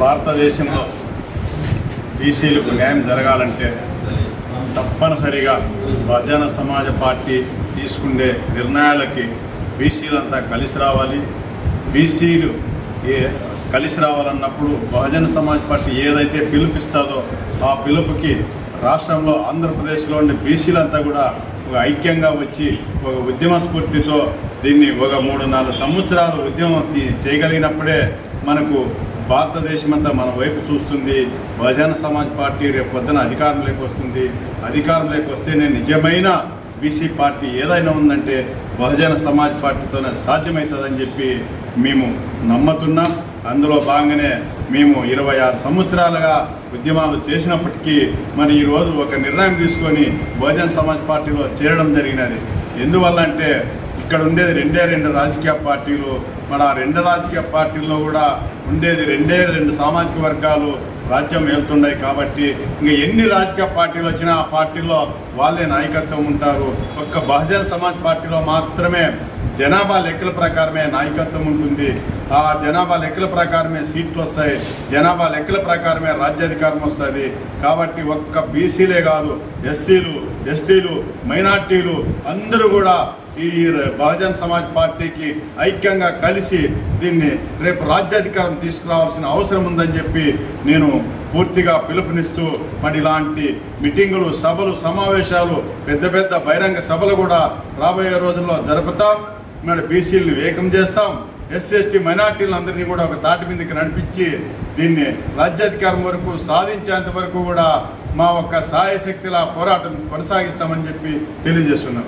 భారతదేశంలో బీసీలకు న్యాయం జరగాలంటే తప్పనిసరిగా బహుజన సమాజ పార్టీ తీసుకునే నిర్ణయాలకి బీసీలంతా కలిసి రావాలి. బీసీలు కలిసి రావాలన్నప్పుడు బహుజన సమాజ్ పార్టీ ఏదైతే పిలుపిస్తుందో ఆ పిలుపుకి రాష్ట్రంలో ఆంధ్రప్రదేశ్లో ఉండే బీసీలంతా కూడా ఒక ఐక్యంగా వచ్చి ఒక ఉద్యమ స్ఫూర్తితో దీన్ని ఒక 3-4 సంవత్సరాలు ఉద్యమం చేయగలిగినప్పుడే మనకు భారతదేశం అంతా మన వైపు చూస్తుంది. బహుజన సమాజ్ పార్టీ రేపు పొద్దున అధికారంలోకి వస్తుంది. అధికారంలోకి వస్తేనే నిజమైన బీసీ పార్టీ ఏదైనా ఉందంటే బహుజన సమాజ్ పార్టీతోనే సాధ్యమవుతుందని చెప్పి మేము నమ్ముతున్నాం. అందులో భాగంగానే మేము 26 సంవత్సరాలుగా ఉద్యమాలు చేసినప్పటికీ మరి ఈరోజు ఒక నిర్ణయం తీసుకొని బహుజన సమాజ్ పార్టీలో చేరడం జరిగినది. ఎందువల్ల అంటే ఇక్కడ ఉండేది 2 రాజకీయ పార్టీలు. మరి ఆ 2 రాజకీయ పార్టీల్లో కూడా ఉండేది 2 సామాజిక వర్గాలు రాజ్యం వెళ్తున్నాయి. కాబట్టి ఇంకా ఎన్ని రాజకీయ పార్టీలు వచ్చినా ఆ పార్టీలో వాళ్ళే నాయకత్వం ఉంటారు. ఒక్క బహుజన సమాజ్ పార్టీలో మాత్రమే జనాభా లెక్కల ప్రకారమే నాయకత్వం ఉంటుంది. ఆ జనాభా లెక్కల ప్రకారమే సీట్లు వస్తాయి. జనాభా లెక్కల ప్రకారమే రాజ్యాధికారం వస్తుంది. కాబట్టి ఒక్క బీసీలే కాదు, ఎస్సీలు, ఎస్టీలు, మైనార్టీలు అందరూ కూడా ఈ బహుజన సమాజ్ పార్టీకి ఐక్యంగా కలిసి దీన్ని రేపు రాజ్యాధికారం తీసుకురావాల్సిన అవసరం ఉందని చెప్పి నేను పూర్తిగా పిలుపునిస్తూ మరి ఇలాంటి మీటింగులు, సభలు, సమావేశాలు, పెద్ద బహిరంగ సభలు కూడా రాబోయే రోజుల్లో జరుపుతాం. మరి బీసీలను ఏకం చేస్తాం. ఎస్సీ, ఎస్టీ, మైనార్టీలందరినీ కూడా ఒక తాటి మీదకి నడిపించి దీన్ని రాజ్యాధికారం వరకు సాధించేంత వరకు కూడా మా ఒక్క సాయశక్తిలా పోరాటం కొనసాగిస్తామని చెప్పి తెలియజేస్తున్నాం.